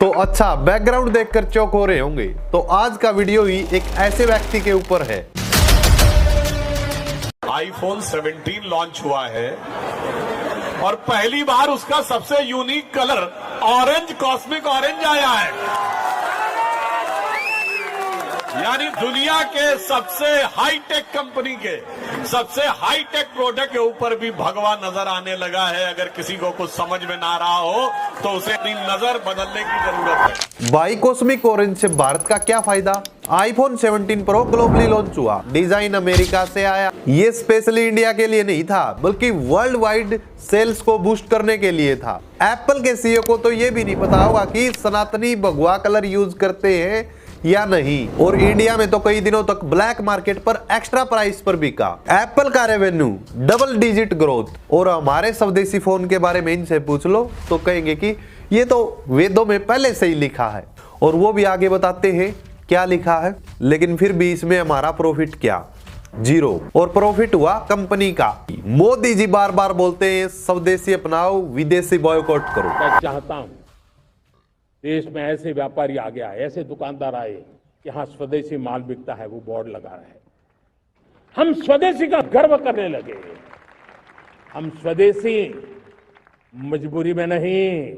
तो अच्छा, बैकग्राउंड देखकर चौंक हो रहे होंगे। तो आज का वीडियो ही एक ऐसे व्यक्ति के ऊपर है। आईफोन 17 लॉन्च हुआ है और पहली बार उसका सबसे unique colour orange, cosmic orange आया है। यानी दुनिया के सबसे हाईटेक कंपनी के सबसे हाईटेक प्रोडक्ट के ऊपर भी भगवा नजर आने लगा है। अगर किसी को कुछ समझ में ना रहा हो तो उसे अपनी नजर बदलने की जरूरत है। बाई कॉस्मिक ऑरेंज से भारत का क्या फायदा? आईफोन 17 प्रो ग्लोबली लॉन्च हुआ, डिजाइन अमेरिका से आया। ये स्पेशली इंडिया के लिए नहीं था, बल्कि वर्ल्ड वाइड सेल्स को बूस्ट करने के लिए था। एप्पल के सीईओ को तो ये भी नहीं पता होगा कि सनातनी भगवा कलर यूज करते हैं या नहीं। और इंडिया में तो कई दिनों तक ब्लैक मार्केट पर एक्स्ट्रा प्राइस पर बिका। एप्पल का रेवेन्यू डबल डिजिट ग्रोथ। और हमारे स्वदेशी फोन के बारे में इनसे पूछ लो तो कहेंगे कि ये तो वेदों में पहले से ही लिखा है। और वो भी आगे बताते हैं क्या लिखा है। लेकिन फिर भी इसमें हमारा प्रॉफिट क्या? जीरो। और प्रॉफिट हुआ कंपनी का। मोदी जी बार बार बोलते हैं स्वदेशी अपनाओ, विदेशी बॉयकॉट करो। मैं चाहता हूं देश में ऐसे व्यापारी आ गया, ऐसे दुकानदार आए कि हाँ स्वदेशी माल बिकता है, वो बोर्ड लगा रहे हैं। हम स्वदेशी का गर्व करने लगे। हम स्वदेशी मजबूरी में नहीं,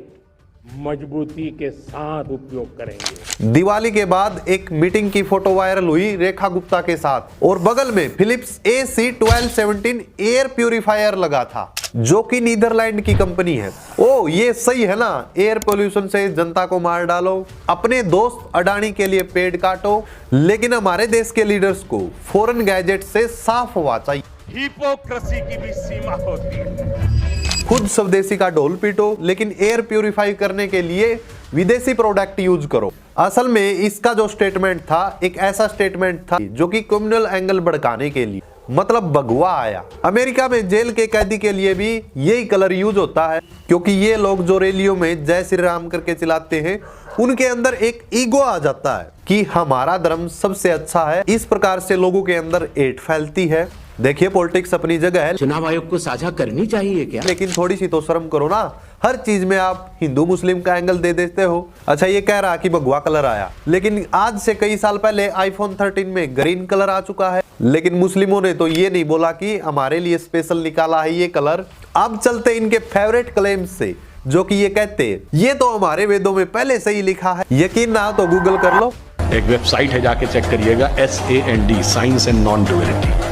मजबूती के साथ उपयोग करेंगे। दिवाली के बाद एक मीटिंग की फोटो वायरल हुई रेखा गुप्ता के साथ, और बगल में फिलिप्स AC1217 एयर प्यूरिफायर लगा था, जो कि नीदरलैंड की कंपनी है। ओ ये सही है ना, एयर पोल्यूशन से जनता को मार डालो, अपने दोस्त अडानी के लिए पेड़ काटो, लेकिन हमारे देश के लीडर्स को फॉरेन गैजेट से साफ हवा चाहिए। हिपोक्रेसी की भी सीमा होती है। खुद स्वदेशी का ढोल पीटो, लेकिन एयर प्यूरिफाई करने के लिए विदेशी प्रोडक्ट यूज करो। असल में इसका जो स्टेटमेंट था, एक ऐसा स्टेटमेंट था जो कि कम्युनल एंगल भड़काने के लिए, मतलब भगवा आया। अमेरिका में जेल के कैदी के लिए भी यही कलर यूज होता है, क्योंकि ये लोग जो रैलियों में जय श्री राम करके चिल्लाते हैं, उनके अंदर एक ईगो आ जाता है कि हमारा धर्म सबसे अच्छा है। इस प्रकार से लोगों के अंदर एट फैलती है। देखिए, पॉलिटिक्स अपनी जगह है, चुनाव आयोग को साझा करनी चाहिए क्या? लेकिन थोड़ी सी तो शर्म करो ना। हर चीज में आप हिंदू मुस्लिम का एंगल दे देते हो। अच्छा, ये कह रहा कि भगवा कलर आया, लेकिन आज से कई साल पहले आईफोन 13 में ग्रीन कलर आ चुका है। लेकिन मुस्लिमों ने तो ये नहीं बोला कि हमारे लिए स्पेशल निकाला है ये कलर। अब चलते इनके फेवरेट क्लेम्स से, जो कि ये कहते हैं ये तो हमारे वेदों में पहले से ही लिखा है। यकीन ना तो गूगल कर लो। एक वेबसाइट है, जाके चेक करिएगा, SAND, science and non duality.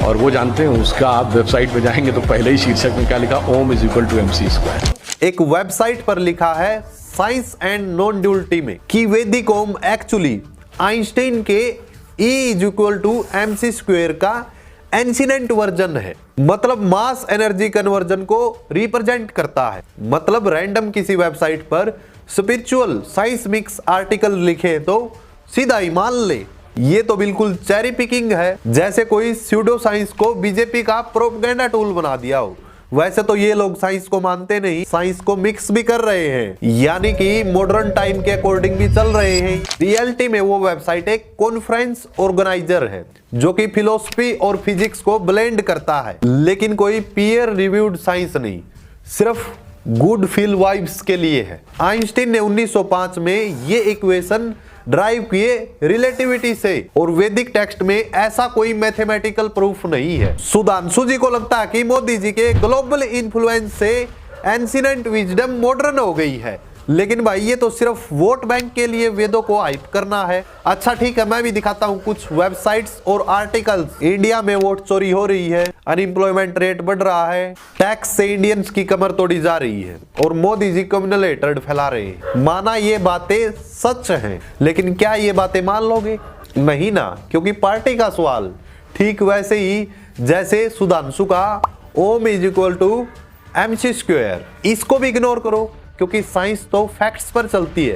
और वो जानते हैं उसका, आप वेबसाइट पे जाएंगे तो पहले ही शीर्षक में क्या लिखा, ओम इज इक्वल टू MC²। एक वेबसाइट पर लिखा है साइंस एंड नॉन ड्यूअलिटी में कि वैदिक ओम एक्चुअली आइंस्टाइन के E is equal to MC² का एंशिएंट वर्जन है। मतलब मास एनर्जी कन्वर्जन को रिप्रेजेंट करता है। मतलब रैंडम किसी वेबसाइट पर स्पिरिचुअल साइंस मिक्स आर्टिकल लिखे तो सीधा ही मान ले। ये तो बिल्कुल चेरी पिकिंग है, जैसे कोई स्यूडो साइंस को बीजेपी का प्रोपेगेंडा टूल बना दिया हो। वैसे तो ये लोग साइंस को मानते नहीं, साइंस को मिक्स भी कर रहे हैं, यानी कि मॉडर्न टाइम के अकॉर्डिंग भी चल रहे हैं। रियलिटी में वो वेबसाइट एक कॉन्फ्रेंस ऑर्गेनाइजर है, जो कि फिलोसफी और फिजिक्स को ब्लेंड करता है, लेकिन कोई पीयर रिव्यूड साइंस नहीं, सिर्फ गुड फील वाइब्स के लिए है। आइंस्टीन ने 1905 में ये इक्वेशन ड्राइव किए रिलेटिविटी से, और वैदिक टेक्स्ट में ऐसा कोई मैथमेटिकल प्रूफ नहीं है। सुधांशु जी को लगता है कि मोदी जी के ग्लोबल इन्फ्लुएंस से एंशिएंट विजडम मॉडर्न हो गई है, लेकिन भाई ये तो सिर्फ वोट बैंक के लिए वेदों को हाइप करना है। अच्छा ठीक है, मैं भी दिखाता हूँ कुछ वेबसाइट्स और आर्टिकल्स। इंडिया में वोट चोरी हो रही है, अनएम्प्लॉयमेंट रेट बढ़ रहा है, टैक्स से इंडियंस की कमर तोड़ी जा रही है, और मोदी जी कम्युनल हेट्रेड फैला रहे हैं। माना ये बातें सच हैं, लेकिन क्या ये बातें मान लोगे? नहीं ना, क्योंकि पार्टी का सवाल। ठीक वैसे ही जैसे सुधांशु का ओम इज इक्वल टू MC², इसको भी इग्नोर करो, क्योंकि साइंस तो फैक्ट्स पर चलती है,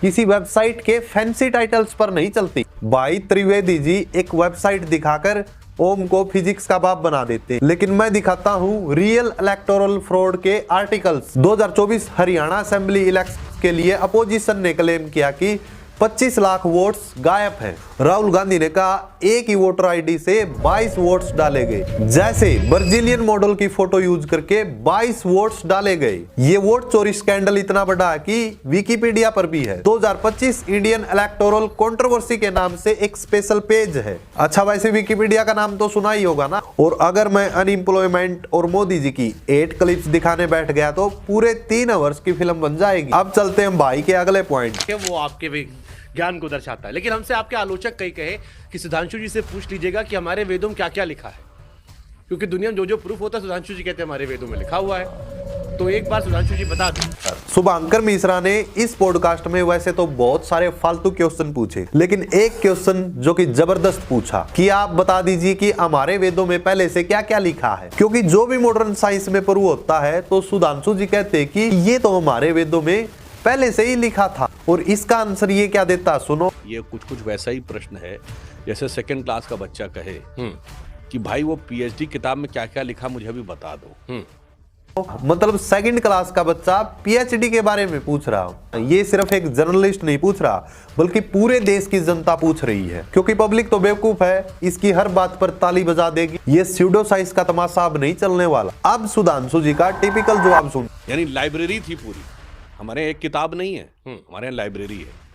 किसी वेबसाइट के फैंसी टाइटल्स पर नहीं चलती। भाई त्रिवेदी जी एक वेबसाइट दिखाकर ओम को फिजिक्स का बाप बना देते हैं, लेकिन मैं दिखाता हूँ रियल इलेक्टोरल फ्रॉड के आर्टिकल्स। 2024 हरियाणा असेंबली इलेक्शन के लिए अपोजिशन ने क्लेम किया कि 25 लाख वोट्स गायब हैं। राहुल गांधी ने कहा एक ही वोटर आईडी से 22 वोट्स डाले गए। जैसे ब्राजीलियन मॉडल की फोटो यूज करके 22 वोट्स डाले गए। ये वोट चोरी स्कैंडल इतना बड़ा है कि विकिपीडिया पर भी है। 2025 इंडियन इलेक्टोरल कंट्रोवर्सी के नाम से एक स्पेशल पेज है। अच्छा, वैसे विकिपीडिया का नाम तो सुना ही होगा ना। और अगर मैं अनएम्प्लॉयमेंट और मोदी जी की 8 क्लिप्स दिखाने बैठ गया तो पूरे 3 आवर्स की फिल्म बन जाएगी। अब चलते हैं भाई के अगले पॉइंट। वो आपके भी ज्ञान को दर्शाता है। लेकिन हमसे आपके आलोचक कई कहे कि सुधांशु जी से पूछ लीजिएगा कि हमारे वेदों में क्या क्या लिखा है, क्योंकि दुनिया में जो प्रूफ होता है सुधांशु जी कहते हैं हमारे वेदों में लिखा हुआ है। तो एक बार सुधांशु जी बता दें। शुभांकर मिश्रा ने इस पॉडकास्ट में वैसे तो बहुत सारे फालतू क्वेश्चन पूछे, लेकिन एक क्वेश्चन जो कि जबरदस्त पूछा कि आप बता दीजिए कि हमारे वेदों में पहले से क्या क्या लिखा है। क्योंकि जो भी मॉडर्न साइंस में प्रूव होता है तो सुधांशु जी कहते हैं कि ये तो हमारे वेदों में पहले से ही लिखा था। और इसका आंसर ये क्या देता, सुनो। ये कुछ वैसा ही प्रश्न है जैसे 2nd क्लास का बच्चा कहे कि भाई वो पीएचडी किताब में क्या क्या लिखा मुझे भी बता दो। मतलब 2nd क्लास का बच्चा पीएचडी के बारे में पूछ रहा। ये सिर्फ एक जर्नलिस्ट नहीं पूछ रहा, बल्कि पूरे देश की जनता पूछ रही है। क्योंकि पब्लिक तो बेवकूफ है, इसकी हर बात पर ताली बजा देगी। ये स्यूडो साइंस का तमाशा अब नहीं चलने वाला। अब सुधांशु जी का टिपिकल जवाब सुन। यानी लाइब्रेरी थी पूरी, हमारे एक किताब नहीं है, हमारे यहाँ लाइब्रेरी है।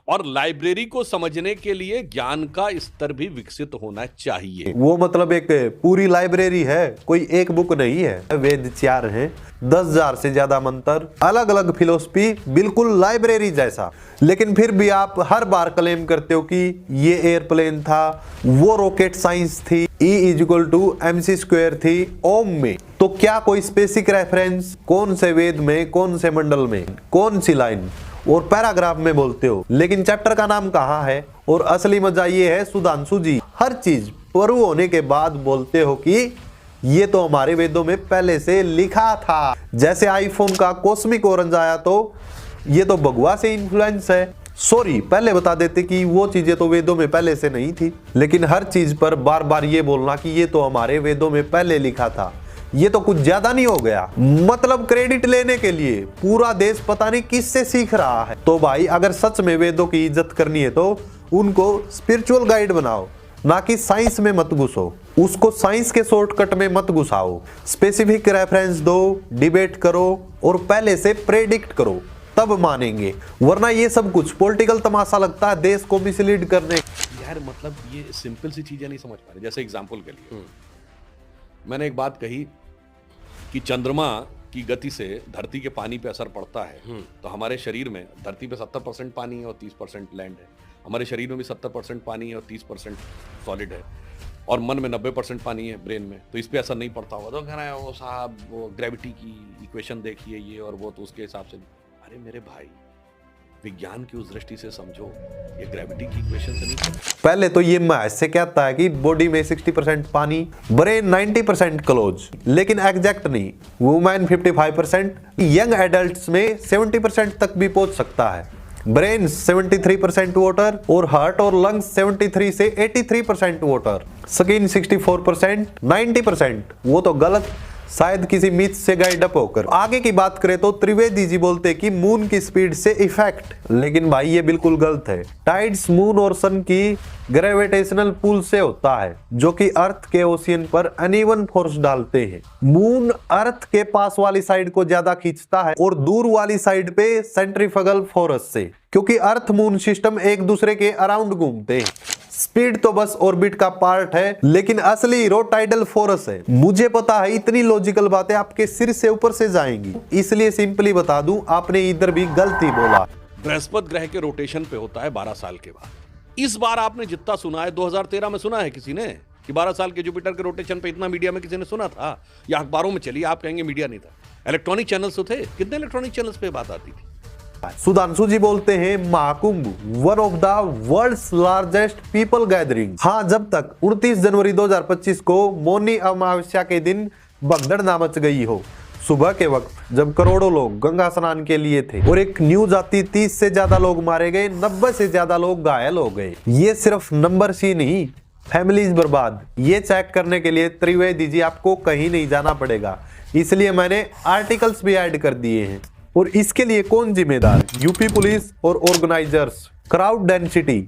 और लाइब्रेरी को समझने के लिए ज्ञान का स्तर भी विकसित होना चाहिए। वो मतलब एक पूरी लाइब्रेरी है, कोई एक बुक नहीं है। वेद 4 हैं, 10,000 से ज्यादा मंत्र, अलग अलग फिलोसफी, बिल्कुल लाइब्रेरी जैसा। लेकिन फिर भी आप हर बार क्लेम करते हो कि ये एयरप्लेन था, वो रॉकेट साइंस थी, E=mc² थी ओम में। तो क्या कोई स्पेसिफिक रेफरेंस कौन से वेद में, कौन से मंडल में, कौन सी लाइन और पैराग्राफ में बोलते हो, लेकिन चैप्टर का नाम कहाँ है? और असली मजा ये है सुधांशु जी हर चीज प्रूव होने के बाद बोलते हो कि ये तो हमारे वेदों में पहले से लिखा था। जैसे आईफोन का कॉस्मिक ऑरेंज आया तो ये तो भगवा से इन्फ्लुएंस है। सॉरी, पहले बता देते कि वो चीजें तो वेदों में पहले से नहीं थी। लेकिन हर चीज पर बार बार ये बोलना कि ये तो हमारे वेदों में पहले लिखा था, ये तो कुछ ज्यादा नहीं हो गया? मतलब क्रेडिट लेने के लिए पूरा देश पता नहीं किससे सीख रहा है। तो भाई अगर सच में वेदों की इज्जत करनी है तो उनको स्पिरिचुअल गाइड बनाओ, ना कि साइंस में मत घुसो। उसको साइंस के शॉर्टकट में मत घुसाओ। स्पेसिफिक रेफरेंस दो, डिबेट करो और पहले से प्रेडिक्ट करो, तब मानेंगे। वरना ये सब कुछ पॉलिटिकल तमाशा लगता है देश को मिसलीड करने। यार मतलब ये सिंपल सी चीजें नहीं समझ पा रहे। जैसे एग्जांपल के लिए मैंने एक बात कही कि चंद्रमा की गति से धरती के पानी पे असर पड़ता है। तो हमारे शरीर में धरती पे 70% पानी है और 30% लैंड है। हमारे शरीर में भी 70% पानी है और 30% सॉलिड है। और मन में 90% पानी है, ब्रेन में, तो इस पे असर नहीं पड़ता होगा। तो कह रहा है वो साहब वो ग्रेविटी की इक्वेशन देखिए ये और वो, तो उसके हिसाब से। अरे मेरे भाई, विज्ञान की उस दृष्टि से समझो, ये ग्रेविटी की इक्वेशन से नहीं। पहले तो ये मैथ से कहता है कि बॉडी में 60% पानी, ब्रेन 90% क्लोज, लेकिन एग्जैक्ट नहीं। वुमेन 55%, यंग एडल्ट्स में 70% तक भी पहुंच सकता है। ब्रेन 73% वाटर और हार्ट और लंग्स 73 से 83% वाटर। स्किन 64%, 90% वो तो गलत, शायद किसी मिथ से गाइड अप होकर। आगे की बात करें तो त्रिवेदी जी बोलते कि मून की स्पीड से इफेक्ट, लेकिन भाई ये बिल्कुल गलत है। टाइड्स मून और सन की ग्रेविटेशनल पुल से होता है, जो कि अर्थ के ओशियन पर अनइवन फोर्स डालते हैं। मून अर्थ के पास वाली साइड को ज्यादा खींचता है और दूर वाली साइड पे सेंट्रीफ्यूगल फोर्स से, क्योंकि अर्थ मून सिस्टम एक दूसरे के अराउंड घूमते हैं। स्पीड तो बस ऑर्बिट का पार्ट है, लेकिन असली हीरो टाइडल फोर्स है। मुझे पता है इतनी लॉजिकल बातें आपके सिर से ऊपर से जाएंगी, इसलिए सिंपली बता दूं, आपने इधर भी गलती बोला। बृहस्पति ग्रह के रोटेशन पे होता है 12 साल के बाद। इस बार आपने जितना सुना है, 2013 में सुना है किसी ने कि 12 साल के जुपिटर के रोटेशन पे इतना? मीडिया में किसी ने सुना था या अखबारों में चली? आप कहेंगे मीडिया नहीं था, इलेक्ट्रॉनिक चैनल्स तो थे। कितने इलेक्ट्रॉनिक चैनल्स पे बात आती थी? सुधांशु जी बोलते हैं Mahakumbh one of the world's largest people gathering. हाँ, जब तक 29 जनवरी 2025 को मौनी अमावस्या के दिन भगदड़ ना मच गई हो, सुबह के वक्त जब करोड़ों लोग गंगा स्नान के लिए थे और एक न्यूज आती 30 से ज्यादा लोग मारे गए, 90 से ज्यादा लोग घायल हो गए। ये सिर्फ नंबर सी नहीं, फैमिलीज बर्बाद। ये चेक करने के लिए त्रिवेदी जी आपको कहीं नहीं जाना पड़ेगा, इसलिए मैंने आर्टिकल्स भी ऐड कर दिए हैं। और इसके लिए कौन जिम्मेदार? यूपी पुलिस और ऑर्गेनाइजर्स। क्राउड डेंसिटी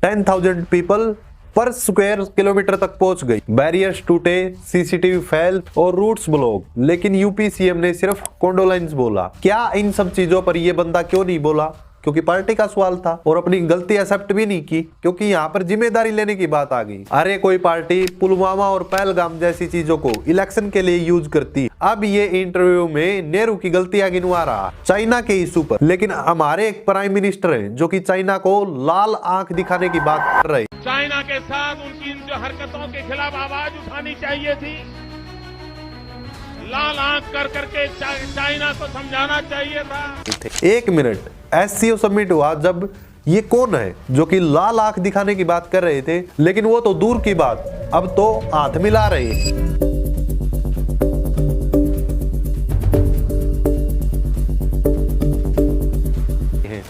10,000 पीपल पर स्क्वायर किलोमीटर तक पहुंच गई। बैरियर्स टूटे, सीसीटीवी फेल और रूट्स ब्लॉक, लेकिन यूपी सीएम ने सिर्फ कॉन्डोलेंस बोला। क्या इन सब चीजों पर यह बंदा क्यों नहीं बोला? क्योंकि पार्टी का सवाल था, और अपनी गलती एक्सेप्ट भी नहीं की, क्योंकि यहाँ पर जिम्मेदारी लेने की बात आ गई। अरे कोई पार्टी पुलवामा और पहलगाम जैसी चीजों को इलेक्शन के लिए यूज करती। अब ये इंटरव्यू में नेहरू की गलतियां गिनवा रहा चाइना के इशू पर, लेकिन हमारे एक प्राइम मिनिस्टर हैं जो कि चाइना को लाल आंख दिखाने की बात कर रहे। चाइना के साथ उनकी इन जो हरकतों के खिलाफ आवाज उठानी चाहिए थी, लाल आंख कर करके चाइना को समझाना चाहिए था। एक मिनट, एससीओ समिट हुआ जब ये कौन है जो कि लाल आंख दिखाने की बात कर रहे थे, लेकिन वो तो दूर की बात, अब तो हाथ मिला रहे हैं।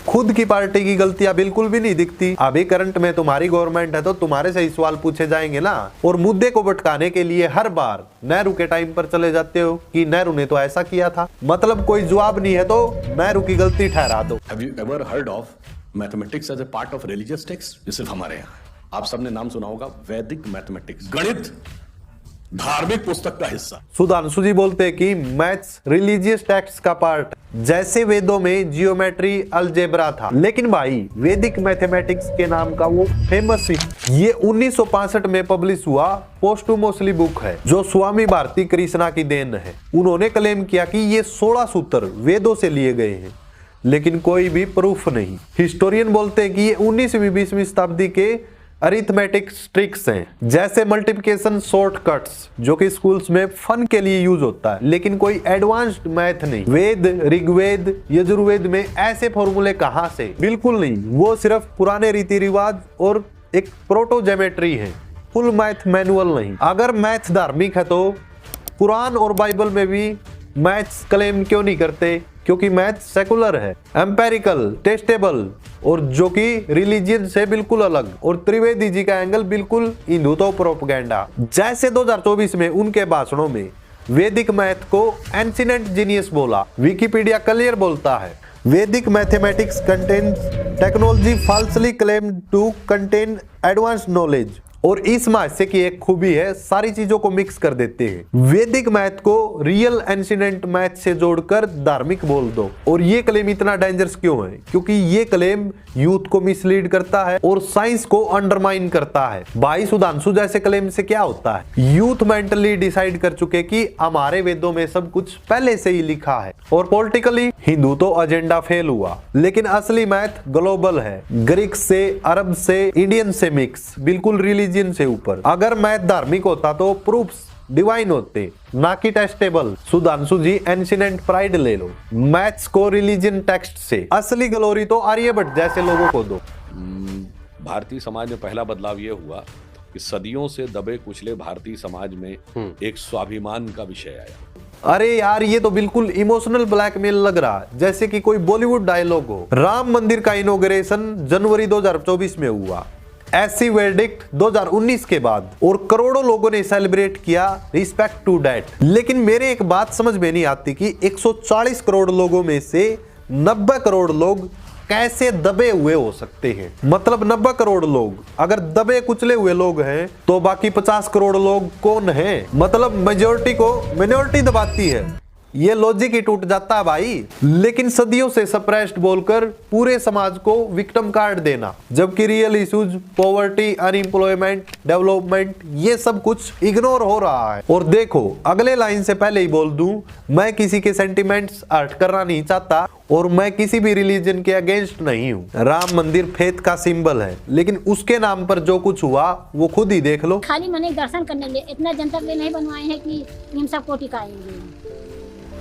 खुद की पार्टी की गलतियां बिल्कुल भी नहीं दिखती। अभी करंट में तुम्हारी गवर्नमेंट है तो तुम्हारे से ही सवाल पूछे जाएंगे ना, और मुद्दे को भटकाने के लिए हर बार नेहरू के टाइम पर चले जाते हो कि नेहरू ने तो ऐसा किया था। मतलब कोई जवाब नहीं है तो नेहरू की गलती ठहरा दो। Have you ever heard of mathematics as a part of religious text? ये सिर्फ हमारे यहाँ, आप सबने नाम सुना होगा वैदिक मैथमेटिक्स, गणित धार्मिक पुस्तक का हिस्सा। सुधांशु जी बोलते हैं कि मैथ्स रिलीजियस टेक्स्ट का पार्ट, जैसे वेदों में जियोमेट्री अलजेब्रा था। लेकिन भाई वैदिक मैथमेटिक्स के नाम का वो फेमस ये 1965 में पब्लिश हुआ पोस्टुमोसली बुक है, जो स्वामी भारती कृष्णा की देन है। उन्होंने क्लेम किया कि ये 16 सूत्र वेदों से लिए गए हैं, लेकिन कोई भी प्रूफ नहीं। हिस्टोरियन बोलते हैं कि ये 19वीं 20वीं शताब्दी के अरिथमेटिक ट्रिक्स हैं, जैसे मल्टीप्लिकेशन शॉर्टकट्स, जो कि स्कूल्स में फन के लिए यूज होता है, लेकिन कोई एडवांस्ड मैथ नहीं। वेद, ऋग्वेद, यजुर्वेद में ऐसे फॉर्मूले कहां से? बिल्कुल नहीं, वो सिर्फ पुराने रीति रिवाज और एक प्रोटो ज्योमेट्री है, फुल मैथ मैनुअल नहीं। अगर मैथ धार्मिक है तो कुरान और बाइबल में भी मैथ्स क्लेम क्यों नहीं करते? क्योंकि मैथ सेकुलर है, एम्पेरिकल, टेस्टेबल, और जो कि रिलीजियन से बिल्कुल अलग। और त्रिवेदी जी का एंगल बिल्कुल हिंदुत्व प्रोपेगेंडा। जैसे 2024 में उनके भाषणों में वैदिक मैथ को एंशिएंट जीनियस बोला। विकिपीडिया क्लियर बोलता है, वैदिक mathematics contains technology falsely claimed to contain advance knowledge. और इस महाशय की एक खूबी है, सारी चीजों को मिक्स कर देते हैं। वैदिक मैथ को रियल एंशिएंट मैथ से जोड़कर धार्मिक बोल दो। और ये क्लेम इतना डेंजरस क्यों है? क्योंकि ये क्लेम यूथ को मिसलीड करता है और साइंस को अंडरमाइन करता है। भाई सुधांशु जैसे क्लेम से क्या होता है? यूथ मेंटली डिसाइड कर चुके कि हमारे वेदों में सब कुछ पहले से ही लिखा है, और पॉलिटिकली हिंदू तो एजेंडा फेल हुआ। लेकिन असली मैथ ग्लोबल है, ग्रीक से, अरब से, इंडियन से मिक्स, बिल्कुल रिलीजियन से ऊपर। अगर मैथ धार्मिक होता तो प्रूफ्स डिवाइन होते, ना कि टेस्टेबल। सुधांशु जी एंशिएंट प्राइड ले लो, मैथ्स को रिलीजन टेक्स्ट से। असली ग्लोरी तो आर्यभट्ट जैसे लोगों को दो। भारतीय समाज में पहला बदलाव ये हुआ कि सदियों से दबे कुचले भारतीय समाज में एक स्वाभिमान का विषय आया। अरे यार, ये तो बिल्कुल इमोशनल ब्लैकमेल लग रहा, जैसे कि कोई बॉलीवुड डायलॉग हो। राम मंदिर का इनॉग्रेशन जनवरी 2024 में हुआ, ऐसी वर्डिक्ट 2019 के बाद, और करोड़ों लोगों ने सेलिब्रेट किया, रिस्पेक्ट टू डैट। लेकिन मेरे एक बात समझ में नहीं आती कि 140 करोड़ लोगों में से 90 करोड़ लोग कैसे दबे हुए हो सकते हैं। मतलब 90 करोड़ लोग अगर दबे कुचले हुए लोग हैं, तो बाकी 50 करोड़ लोग कौन हैं? मतलब मेजॉरिटी को मिनॉरिटी दबाती है। ये लॉजिक ही टूट जाता है भाई। लेकिन सदियों से सप्रेस्ड बोलकर पूरे समाज को विक्टिम कार्ड देना, जबकि real issues, poverty, unemployment, development, ये सब कुछ इग्नोर हो रहा है। और देखो, अगले लाइन से पहले ही बोल दूं, मैं किसी के सेंटिमेंट्स हर्ट करना नहीं चाहता, और मैं किसी भी रिलीजन के अगेंस्ट नहीं हूँ। राम मंदिर फेथ का सिंबल है, लेकिन उसके नाम पर जो कुछ हुआ वो खुद ही देख लो। खाली मने दर्शन करने लिए, इतना जनता के लिए नहीं बनवाए हैं कि हम सबको टिकाएंगे।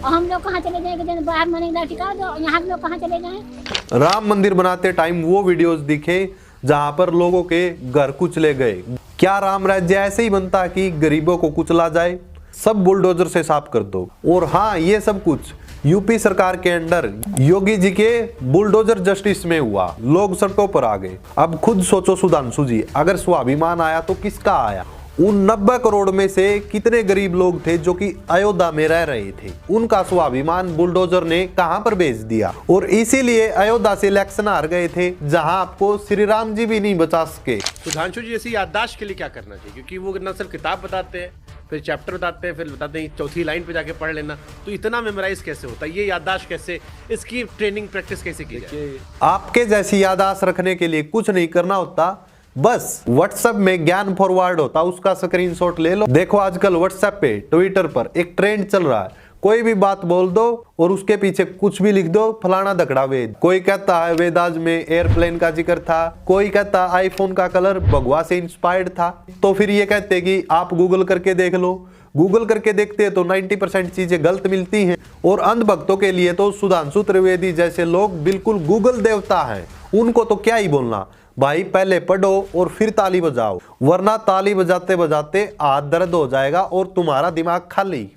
और हम लोग कहाँ चले जाएंगे? बाहर मने टिका दो, यहाँ लोग कहाँ चले जाएं? राम मंदिर बनाते टाइम वो वीडियोस दिखे जहां पर लोगों के घर कुचले गए। क्या राम राज्य ऐसे ही बनता कि गरीबों को कुचला जाए? सब बुलडोजर से साफ कर दो। और हाँ, ये सब कुछ यूपी सरकार के अंडर योगी जी के बुलडोजर जस्टिस में हुआ, लोग सड़कों पर आ गए। अब खुद सोचो सुधांशु जी, अगर स्वाभिमान आया तो किसका आया? उन 90 करोड़ में से कितने गरीब लोग थे जो कि अयोध्या में रह रहे थे, उनका स्वाभिमान बुलडोजर ने कहां पर बेच दिया। और इसीलिए अयोध्या से इलेक्शन हार गए थे, जहां आपको श्री राम जी भी नहीं बचा सके। सुधांशु जी जैसी याददाश्त के लिए क्या करना चाहिए, क्योंकि वो न सिर्फ किताब बताते हैं, फिर चैप्टर बताते हैं, फिर बताते हैं चौथी लाइन पे जाके पढ़ लेना, तो इतना मेमोराइज कैसे होता है, ये याददाश्त कैसे, इसकी ट्रेनिंग प्रैक्टिस कैसे की जाए? आपके जैसी याददाश्त रखने के लिए कुछ नहीं करना होता, बस व्हाट्सएप में ज्ञान फॉरवर्ड होता, उसका स्क्रीनशॉट ले लो। देखो आजकल व्हाट्सएप पे, ट्विटर पर एक ट्रेंड चल रहा है, कोई भी बात बोल दो और उसके पीछे कुछ भी लिख दो, फलाना धकड़ा वेद। कोई कहता है वेदाज में एयरप्लेन का जिक्र था, कोई कहता है आईफोन का कलर भगवा से इंस्पायर्ड था। तो फिर ये कहते हैं कि आप गूगल करके देख लो। गूगल करके देखते हैं तो 90% चीजें गलत मिलती हैं। और अंधभक्तों के लिए तो सुधांशु त्रिवेदी जैसे लोग बिल्कुल गूगल देवता हैं, उनको तो क्या ही बोलना। भाई पहले पढ़ो और फिर ताली बजाओ, वरना ताली बजाते बजाते हाथ दर्द हो जाएगा और तुम्हारा दिमाग खाली।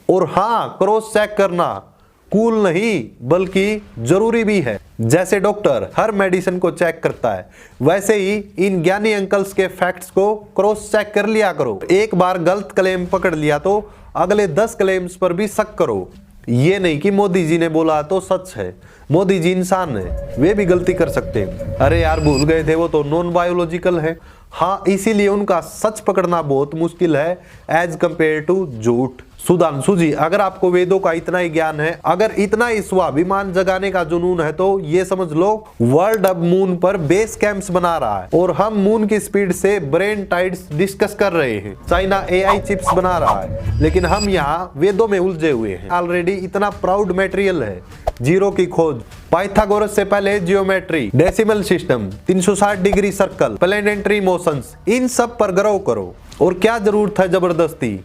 और हाँ, क्रॉस चेक करना कूल नहीं बल्कि जरूरी भी है। जैसे डॉक्टर हर मेडिसिन को चेक करता है, वैसे ही इन ज्ञानी अंकल्स के फैक्ट्स को क्रॉस चेक कर लिया करो। एक बार गलत क्लेम पकड़ लिया तो अगले 10 क्लेम्स पर भी शक करो। ये नहीं कि मोदी जी ने बोला तो सच है, मोदी जी इंसान है, वे भी गलती कर सकते हैं। अरे यार भूल गए थे, वो तो नॉन बायोलॉजिकल है। हाँ, इसीलिए उनका सच पकड़ना बहुत मुश्किल है एज कंपेयर टू झूठ। सुधांशु जी, अगर आपको वेदों का इतना ही ज्ञान है, अगर इतना ही स्वाभिमान जगाने का जुनून है, तो ये समझ लो वर्ल्ड अब मून पर बेस कैंप्स बना रहा है और हम मून की स्पीड से ब्रेन टाइड्स डिस्कस कर रहे हैं। चाइना AI चिप्स बना रहा है, लेकिन हम यहाँ वेदों में उलझे हुए हैं। ऑलरेडी इतना प्राउड मटेरियल है, जीरो की खोज, पाइथागोरस से पहले geometry, decimal system, 360 degree circle, planetary motions, इन सब पर गौर करो। और क्या जरूरत है जबरदस्ती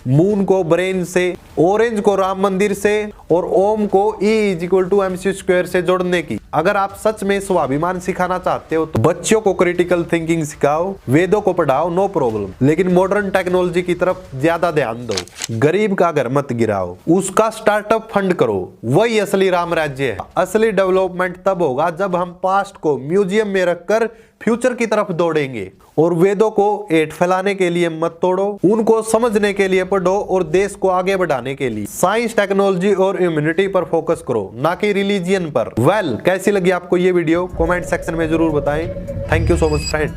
मून को ब्रेन से, ऑरेंज को राम मंदिर से और ओम को E=mc² से जोड़ने की। अगर आप सच में स्वाभिमान सिखाना चाहते हो तो बच्चों को क्रिटिकल थिंकिंग सिखाओ, वेदों को पढ़ाओ, नो प्रॉब्लम, लेकिन मॉडर्न टेक्नोलॉजी की तरफ ज्यादा ध्यान दो। गरीब का घर मत गिराओ, उसका स्टार्टअप फंड करो, वही असली राम राज्य है। असली डेवलपमेंट तब होगा जब हम पास्ट को म्यूजियम में रखकर फ्यूचर की तरफ दौड़ेंगे। और वेदों को हेट फैलाने के लिए मत तोड़ो, उनको समझने के लिए पढ़ो और देश को आगे बढ़ाने के लिए साइंस, टेक्नोलॉजी और इम्यूनिटी पर फोकस करो, ना कि रिलीजियन पर। कैसी लगी आपको ये वीडियो कमेंट सेक्शन में जरूर बताएं। Thank you so much friend.